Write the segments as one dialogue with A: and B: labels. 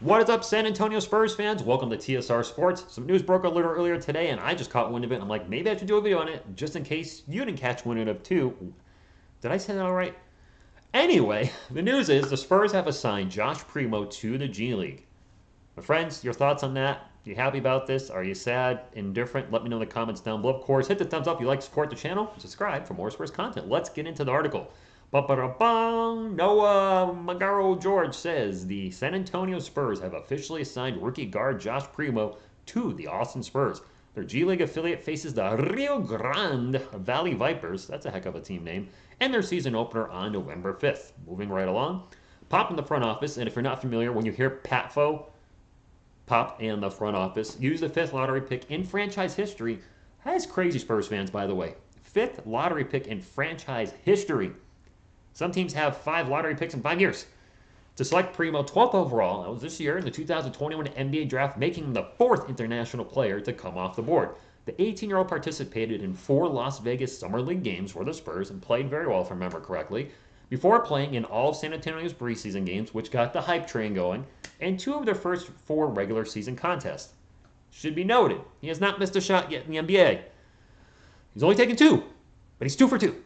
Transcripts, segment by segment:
A: What is up, San Antonio Spurs fans? Welcome to TSR Sports. Some news broke a little earlier today, and I just caught wind of it. I'm like, maybe I should do a video on it, just in case you didn't catch wind of it too. Did I say that all right? Anyway, the news is the Spurs have assigned Josh Primo to the G League. My friends, your thoughts on that? Are you happy about this? Are you sad, indifferent? Let me know in the comments down below. Of course, hit the thumbs up if you like to support the channel. Subscribe for more Spurs content. Let's get into the article. Ba-ba-da-bang! Noah Magaro George says the San Antonio Spurs have officially assigned rookie guard Josh Primo to the Austin Spurs. Their G League affiliate faces the Rio Grande Valley Vipers, that's a heck of a team name, and their season opener on November 5th. Moving right along. Pop in the front office, and if you're not familiar, when you hear Patfo, Pop and the front office use the fifth lottery pick in franchise history. That's crazy, Spurs fans, by the way. Fifth lottery pick in franchise history. Some teams have 5 lottery picks in 5 years. To select Primo 12th overall, that was this year in the 2021 NBA draft, making him the 4th international player to come off the board. The 18-year-old participated in 4 Las Vegas Summer League games for the Spurs and played very well, if I remember correctly, before playing in all of San Antonio's preseason games, which got the hype train going, and 2 of their first 4 regular season contests. Should be noted, he has not missed a shot yet in the NBA. He's only taken 2, but he's 2 for 2.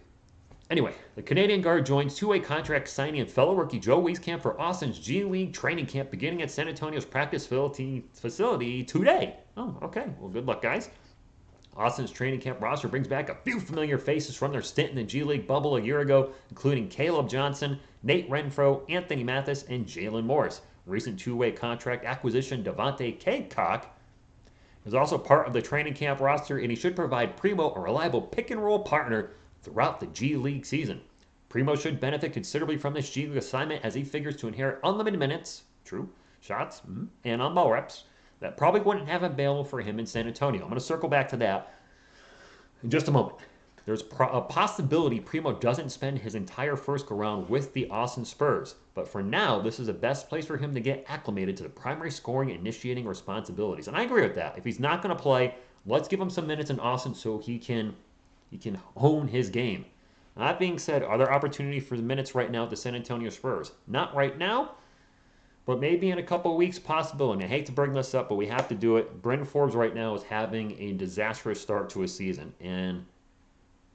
A: Anyway, the Canadian guard joins two-way contract signing and fellow rookie Joe Wieskamp for Austin's G League training camp beginning at San Antonio's practice facility today. Oh, okay. Well, good luck, guys. Austin's training camp roster brings back a few familiar faces from their stint in the G League bubble a year ago, including Caleb Johnson, Nate Renfro, Anthony Mathis, and Jalen Morris. Recent two-way contract acquisition Devontae Caycock is also part of the training camp roster, and he should provide Primo a reliable pick-and-roll partner throughout the G League season. Primo should benefit considerably from this G League assignment as he figures to inherit unlimited minutes, true, shots, and on ball reps that probably wouldn't have available for him in San Antonio. I'm going to circle back to that in just a moment. There's a possibility Primo doesn't spend his entire first go round with the Austin Spurs, but for now, this is the best place for him to get acclimated to the primary scoring and initiating responsibilities. And I agree with that. If he's not going to play, let's give him some minutes in Austin so he can hone his game. That being said, are there opportunities for the minutes right now at the San Antonio Spurs? Not right now, but maybe in a couple of weeks, possibility. I hate to bring this up, but we have to do it. Bryn Forbes right now is having a disastrous start to his season, and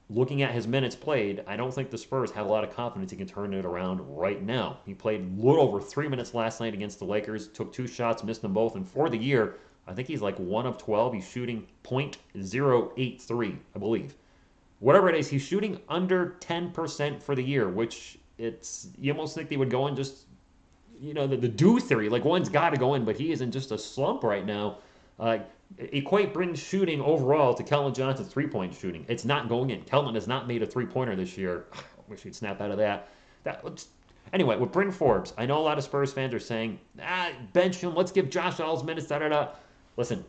A: looking at his minutes played, I don't think the Spurs have a lot of confidence he can turn it around right now. He played a little over 3 minutes last night against the Lakers, took 2 shots, missed them both, and for the year, I think he's like 1 of 12. He's shooting .083, I believe. Whatever it is, he's shooting under 10% for the year, which you almost think they would go in just, the do theory, like one's got to go in, but he is in just a slump right now. Equate Britton's shooting overall to Keldon Johnson's three-point shooting. It's not going in. Keldon has not made a three-pointer this year. I wish he'd snap out of that. Anyway, with Bryn Forbes, I know a lot of Spurs fans are saying, bench him, let's give Josh all his minutes, da-da-da. Listen,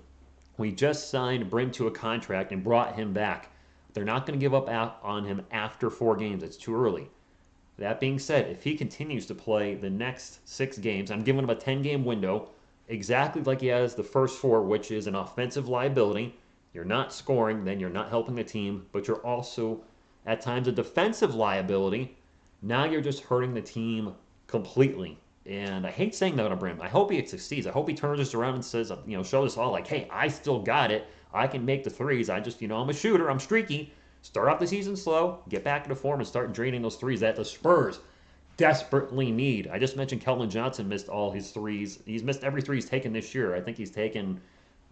A: we just signed Bryn to a contract and brought him back. They're not going to give up on him after 4 games. It's too early. That being said, if he continues to play the next 6 games, I'm giving him a 10-game window, exactly like he has the first 4, which is an offensive liability. You're not scoring, then you're not helping the team, but you're also, at times, a defensive liability. Now you're just hurting the team completely. And I hate saying that on Brim. I hope he succeeds. I hope he turns this around and says, shows us all, like, hey, I still got it. I can make the threes. I'm a shooter. I'm streaky. Start off the season slow, get back into form, and start draining those threes that the Spurs desperately need. I just mentioned Keldon Johnson missed all his threes. He's missed every three he's taken this year. I think he's taken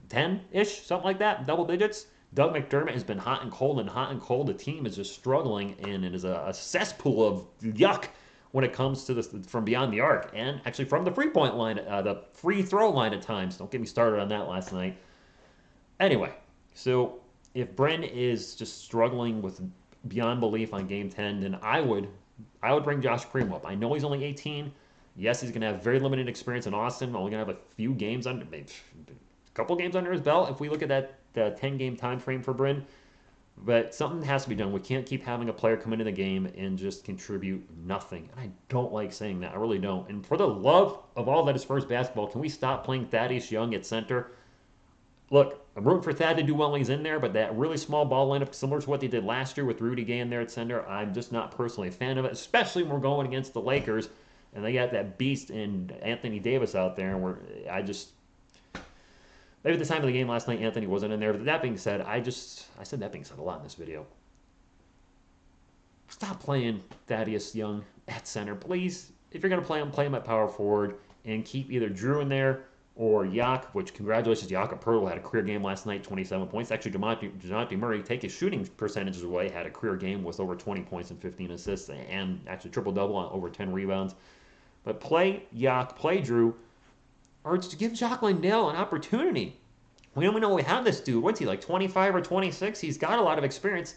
A: 10-ish, something like that, double digits. Doug McDermott has been hot and cold and hot and cold. The team is just struggling, and it is a cesspool of yuck when it comes to from beyond the arc and actually from the free-point line, the free throw line at times. Don't get me started on that last night. Anyway, so if Bren is just struggling with beyond belief on Game 10, then I would bring Josh Primo up. I know he's only 18. Yes, he's going to have very limited experience in Austin. Only going to have a few games under, maybe a couple games under his belt if we look at that 10-game time frame for Bren. But something has to be done. We can't keep having a player come into the game and just contribute nothing. And I don't like saying that. I really don't. And for the love of all that is Spurs basketball, can we stop playing Thaddeus Young at center? Look, I'm rooting for Thad to do well when he's in there, but that really small ball lineup, similar to what they did last year with Rudy Gay in there at center, I'm just not personally a fan of it, especially when we're going against the Lakers. And they got that beast in Anthony Davis out there, and maybe at the time of the game last night, Anthony wasn't in there. But that being said, I said that being said a lot in this video. Stop playing Thaddeus Young at center, please. If you're going to play him at power forward and keep either Drew in there or Yak, which congratulations, Jakob Poeltl had a career game last night, 27 points. Actually, DeJounte Murray, take his shooting percentages away, had a career game with over 20 points and 15 assists and actually triple-double on over 10 rebounds. But play Yak, play Drew, or just give Jacques Landale an opportunity. We don't even know we have this dude. What's he, like 25 or 26? He's got a lot of experience.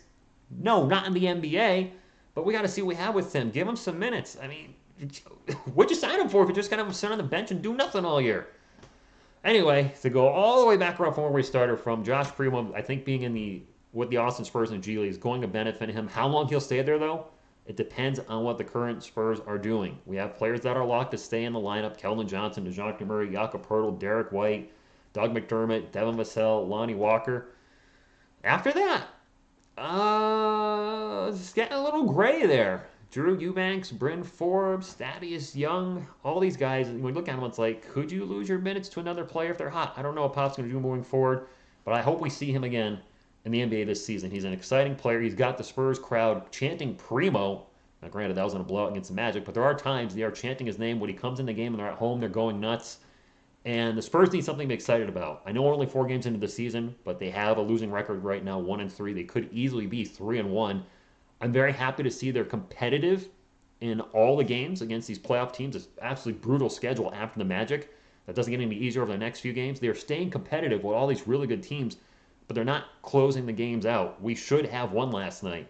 A: No, not in the NBA, but we got to see what we have with him. Give him some minutes. I mean, what'd you sign him for if you're just going to sit on the bench and do nothing all year? Anyway, to go all the way back around from where we started from, Josh Primo, I think being with the Austin Spurs and G League is going to benefit him. How long he'll stay there, though, it depends on what the current Spurs are doing. We have players that are locked to stay in the lineup. Keldon Johnson, DeJounte Murray, Jakob Poeltl, Derek White, Doug McDermott, Devin Vassell, Lonnie Walker. After that, it's getting a little gray there. Drew Eubanks, Bryn Forbes, Thaddeus Young, all these guys, when you look at them, it's like, could you lose your minutes to another player if they're hot? I don't know what Pop's going to do moving forward, but I hope we see him again in the NBA this season. He's an exciting player. He's got the Spurs crowd chanting Primo. Now, granted, that was in a blowout against the Magic, but there are times they are chanting his name. When he comes in the game and they're at home, they're going nuts. And the Spurs need something to be excited about. I know we're only 4 games into the season, but they have a losing record right now, 1-3. They could easily be 3-1. I'm very happy to see they're competitive in all the games against these playoff teams. It's absolutely brutal schedule after the Magic. That doesn't get any easier over the next few games. They're staying competitive with all these really good teams, but they're not closing the games out. We should have won last night.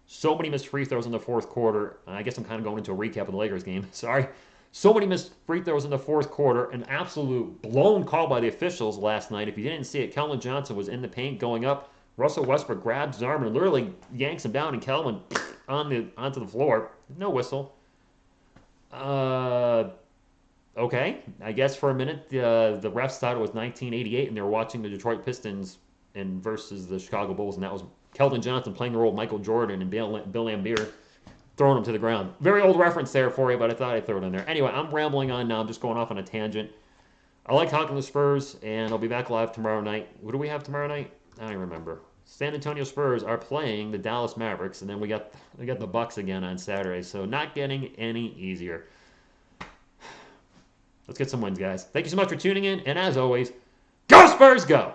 A: So many missed free throws in the fourth quarter. I guess I'm kind of going into a recap of the Lakers game. Sorry. So many missed free throws in the fourth quarter. An absolute blown call by the officials last night. If you didn't see it, Keldon Johnson was in the paint going up. Russell Westbrook grabs his arm and literally yanks him down, and Keldon onto the floor. No whistle. Okay. I guess for a minute the refs thought it was 1988, and they were watching the Detroit Pistons versus the Chicago Bulls, and that was Keldon Johnson playing the role of Michael Jordan and Bill Laimbeer throwing him to the ground. Very old reference there for you, but I thought I'd throw it in there. Anyway, I'm rambling on now. I'm just going off on a tangent. I like talking to the Spurs, and I'll be back live tomorrow night. What do we have tomorrow night? I don't remember. San Antonio Spurs are playing the Dallas Mavericks, and then we got the Bucks again on Saturday. So not getting any easier. Let's get some wins, guys. Thank you so much for tuning in, and as always, go Spurs, go!